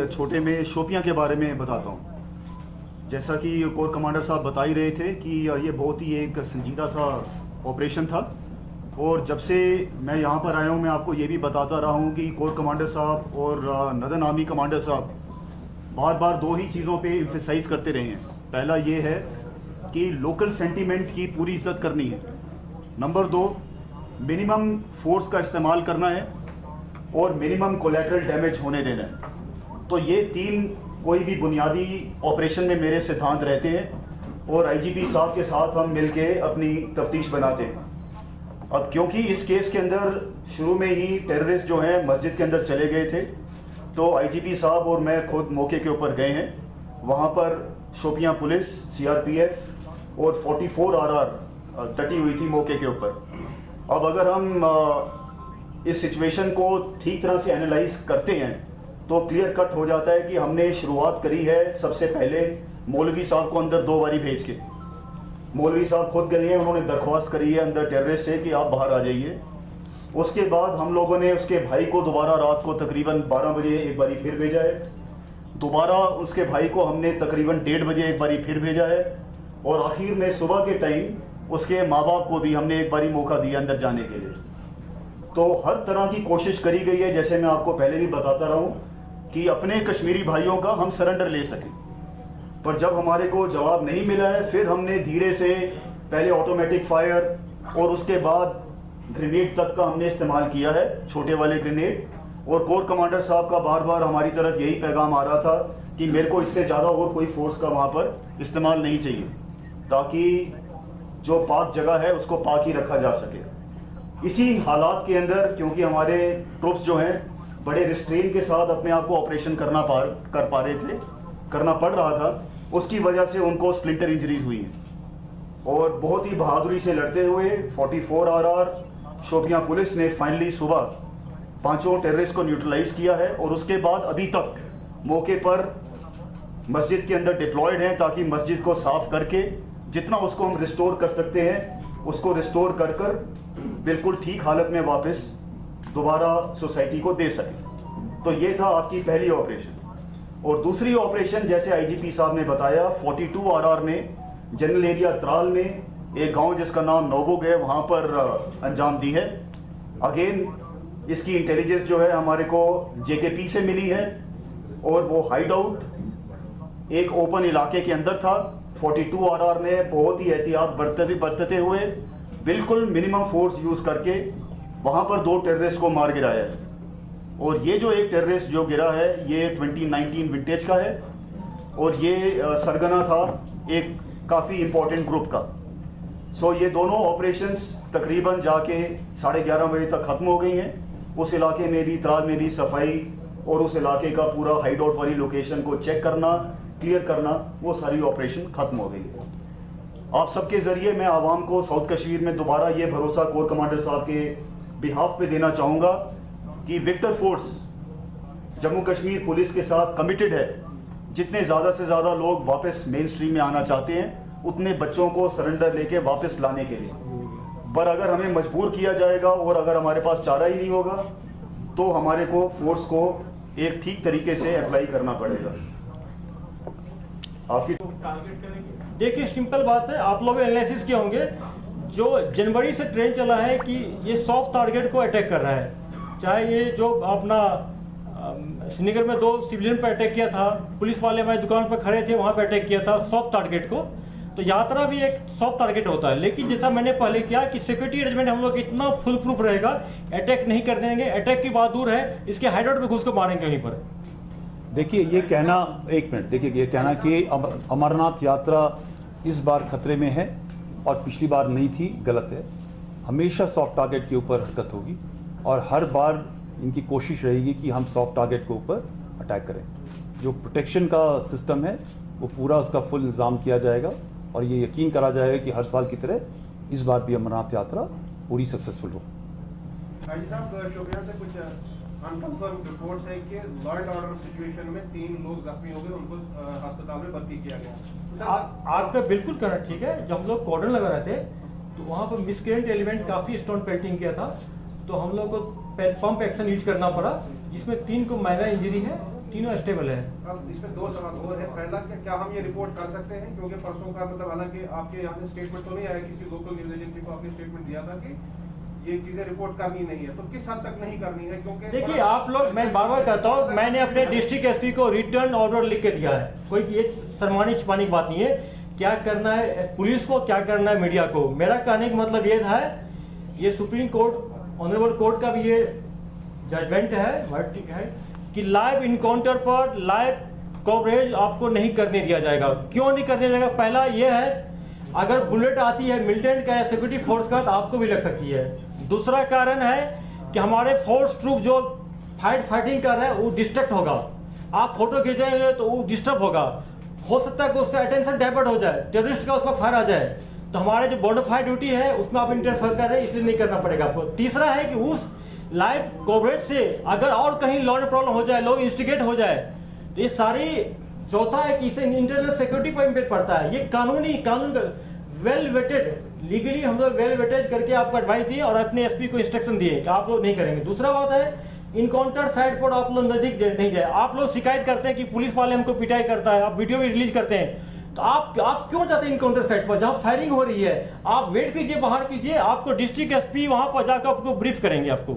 छोटे में शोपियां के बारे में बताता हूं। जैसा कि कोर कमांडर साहब बता ही रहे थे कि ये बहुत ही एक संजीदा सा ऑपरेशन था, और जब से मैं यहाँ पर आया हूँ मैं आपको ये भी बताता रहा हूँ कि कोर कमांडर साहब और नदन आर्मी कमांडर साहब बार बार दो ही चीज़ों पे एम्फेसाइज करते रहे हैं। पहला ये है कि लोकल सेंटीमेंट की पूरी इज्जत करनी है, नंबर 2 मिनिमम फोर्स का इस्तेमाल करना है, और मिनिमम कोलैटरल डैमेज होने देना है। तो ये 3 कोई भी बुनियादी ऑपरेशन में मेरे सिद्धांत रहते हैं, और आईजीपी साहब के साथ हम मिलके अपनी तफ्तीश बनाते हैं। अब क्योंकि इस केस के अंदर शुरू में ही टेररिस्ट जो हैं मस्जिद के अंदर चले गए थे, तो आईजीपी साहब और मैं खुद मौके के ऊपर गए हैं। वहाँ पर शोपियां पुलिस, सीआरपीएफ और 44 आरआर डटी हुई थी मौके के ऊपर। अब अगर हम इस सिचुएशन को ठीक तरह से एनालाइज करते हैं तो क्लियर कट हो जाता है कि हमने शुरुआत करी है सबसे पहले मौलवी साहब को अंदर 2 बारी भेज के। मौलवी साहब खुद गए हैं, उन्होंने दरख्वास्त करी है अंदर टेररिस्ट से कि आप बाहर आ जाइए। उसके बाद हम लोगों ने उसके भाई को दोबारा रात को तकरीबन 12 बजे एक बारी फिर भेजा है। दोबारा उसके भाई को हमने तकरीबन 1:30 बजे एक बारी फिर भेजा है, और आखिर में सुबह के टाइम उसके माँ बाप को भी हमने एक बारी मौका दिया अंदर जाने के लिए। तो हर तरह की कोशिश करी गई है, जैसे मैं आपको पहले भी बताता रहा हूँ, कि अपने कश्मीरी भाइयों का हम सरेंडर ले सकें। पर जब हमारे को जवाब नहीं मिला है, फिर हमने धीरे से पहले ऑटोमेटिक फायर और उसके बाद ग्रेनेड तक का हमने इस्तेमाल किया है, छोटे वाले ग्रेनेड। और कोर कमांडर साहब का बार बार हमारी तरफ यही पैगाम आ रहा था कि मेरे को इससे ज़्यादा और कोई फोर्स का वहाँ पर इस्तेमाल नहीं चाहिए, ताकि जो पाक जगह है उसको पाक ही रखा जा सके। इसी हालात के अंदर क्योंकि हमारे ट्रूप्स जो हैं बड़े रिस्ट्रेन के साथ अपने आप को ऑपरेशन करना पड़ रहा था, उसकी वजह से उनको स्प्लिंटर इंजरीज हुई हैं। और बहुत ही बहादुरी से लड़ते हुए 44 आरआर शोपियां पुलिस ने फाइनली सुबह 5 टेररिस्ट को न्यूट्रलाइज किया है, और उसके बाद अभी तक मौके पर मस्जिद के अंदर डिप्लॉयड हैं, ताकि मस्जिद को साफ करके जितना उसको हम रिस्टोर कर सकते हैं उसको रिस्टोर कर बिल्कुल ठीक हालत में वापस दोबारा सोसाइटी को दे सके। तो ये था आपकी पहली ऑपरेशन। और दूसरी ऑपरेशन, जैसे आईजीपी साहब ने बताया, 42 आरआर ने जनरल एरिया त्राल में एक गांव जिसका नाम नौबुग है वहां पर अंजाम दी है। अगेन इसकी इंटेलिजेंस जो है हमारे को जेकेपी से मिली है, और वो हाइड आउट एक ओपन इलाके के अंदर था। 42 आरआर ने बहुत ही एहतियात बरतते हुए बिल्कुल मिनिमम फोर्स यूज करके वहां पर 2 टेररिस्ट को मार गिराया है। और ये जो एक टेररिस्ट जो गिरा है ये 2019 विंटेज का है, और ये सरगना था एक काफ़ी इंपॉर्टेंट ग्रुप का। सो ये दोनों ऑपरेशंस तकरीबन जाके 11:30 बजे तक ख़त्म हो गई हैं। उस इलाके में भी, त्राल में भी सफाई और उस इलाके का पूरा हाइड आउट वाली लोकेशन को चेक करना, क्लियर करना, वो सारी ऑपरेशन ख़त्म हो गई है। आप सबके ज़रिए मैं आवाम को साउथ कश्मीर में दोबारा ये भरोसा कोर कमांडर साहब के बिहाफ पे देना चाहूँगा कि victor force Jammu Kashmir police के साथ कमिटेड है। जितने ज़्यादा से ज़्यादा लोग वापस मेन स्ट्रीम में आना चाहते हैं, उतने बच्चों को सरेंडर लेके वापस लाने के लिए। पर अगर हमें मजबूर किया जाएगा और अगर हमारे पास चारा ही नहीं होगा, तो हमारे को फोर्स को एक ठीक तरीके से अप्लाई करना पड़ेगा। आपकी टारगेट करेंगे? देखिए सिंपल बात है, आप लोग एनालिसिस किए होंगे, जो जनवरी से ट्रेंड चला है कि ये सॉफ्ट टारगेट को अटैक कर रहा है। चाहे ये जो अपना श्रीनगर में 2 सिविलियन पर अटैक किया था, पुलिस वाले हमारी दुकान पर खड़े थे, वहाँ पर अटैक किया था सॉफ्ट टारगेट को। तो यात्रा भी एक सॉफ्ट टारगेट होता है, लेकिन जैसा मैंने पहले किया कि सिक्योरिटी अरेंजमेंट हम लोग इतना फुल प्रूफ रहेगा, अटैक नहीं कर देंगे। अटैक की बात दूर है, इसके हाइडआउट में घुस को मारेंगे कहीं पर। देखिए ये कहना, एक मिनट, देखिए ये कहना कि अमरनाथ यात्रा इस बार खतरे में है और पिछली बार नहीं थी, गलत है। हमेशा सॉफ्ट टारगेट के ऊपर हरकत होगी और हर बार इनकी कोशिश रहेगी कि हम सॉफ्ट टारगेट के ऊपर अटैक करें। जो प्रोटेक्शन का सिस्टम है वो पूरा उसका फुल इंतजाम किया जाएगा और ये यकीन करा जाएगा कि हर साल की तरह इस बार भी अमरनाथ यात्रा पूरी सक्सेसफुल हो। साहब, शोपियां से कुछ अनकन्फर्म रिपोर्ट्स है कि लॉ एंड ऑर्डर सिचुएशन में 3 लोग जख्मी हो गए, उनको अस्पताल में भर्ती किया गया। आपका बिल्कुल करना ठीक है। जब हम लोग कॉर्डन लगा रहे थे तो वहाँ पर मिसक्रेंट एलिमेंट काफ़ी स्टोन पेल्टिंग किया था, तो हम लोग को पंप एक्शन यूज करना पड़ा, जिसमें 3 को माइनर इंजरी है, तीनों स्टेबल है। अब इसमें 2 सवाल और है। पहला, क्या हम ये रिपोर्ट कर सकते हैं, क्योंकि परसों का मतलब हालांकि आपके यहाँ से स्टेटमेंट तो नहीं आया, किसी लोकल न्यूज एजेंसी को आपने स्टेटमेंट दिया था कि ये चीजें रिपोर्ट करनी नहीं है, तो किस हद तक नहीं करनी है? क्योंकि देखिए आप लोग, मैं बार बार कहता हूँ, मैंने अपने डिस्ट्रिक्ट एसपी को रिटर्न ऑर्डर लिख के दिया है। कोई ये शर्माने छिपाने की बात नहीं है। क्या करना है पुलिस को, क्या करना है मीडिया को। मेरा कहने का मतलब ये था, ये सुप्रीम कोर्ट ऑनरेबल कोर्ट का भी ये जजमेंट है, वर्डिक्ट है कि लाइव इनकाउंटर पर लाइव कवरेज आपको नहीं करने दिया जाएगा। क्यों नहीं करने दिया जाएगा? पहला ये है, अगर बुलेट आती है मिलिटेंट का या सिक्योरिटी फोर्स का तो आपको भी लग सकती है। दूसरा कारण है कि हमारे फोर्स ट्रूप जो फाइटिंग कर रहे हैं वो डिस्ट्रैक्ट होगा। आप फोटो खींचेंगे तो वो डिस्टर्ब होगा, हो सकता है कि उससे अटेंशन डाइवर्ट हो जाए, टेररिस्ट का उस पर फायर आ जाए। तो हमारे जो बोनाफाइड ड्यूटी है उसमें आप इंटरफेयर कर रहे हैं, इसलिए नहीं करना पड़ेगा आपको। तीसरा है कि उस लाइव कवरेज से अगर और कहीं लॉ एंड प्रॉब्लम हो जाए, लोग इंस्टिगेट हो जाए, तो ये सारी। चौथा है कि इससे इंटरनल सिक्योरिटी पर इम्पैक्ट पड़ता है। ये कानून वेल वेटेड, लीगली हम लोग वेल वेटेड करके आपको एडवाइस दिए और अपने एसपी को इंस्ट्रक्शन दिए कि आप लोग नहीं करेंगे। दूसरा बात है, इनकाउंटर साइड पर आप लोग नजदीक नहीं जाए। आप लोग शिकायत करते हैं कि पुलिस वाले हमको पिटाई करता है, आप वीडियो भी रिलीज करते हैं, तो आप क्यों जाते हैं इनकाउंटर साइड पर जहां फायरिंग हो रही है? आप वेट कीजिए, बाहर कीजिए, आपको डिस्ट्रिक्ट एसपी वहां पर जाकर आपको ब्रीफ करेंगे आपको।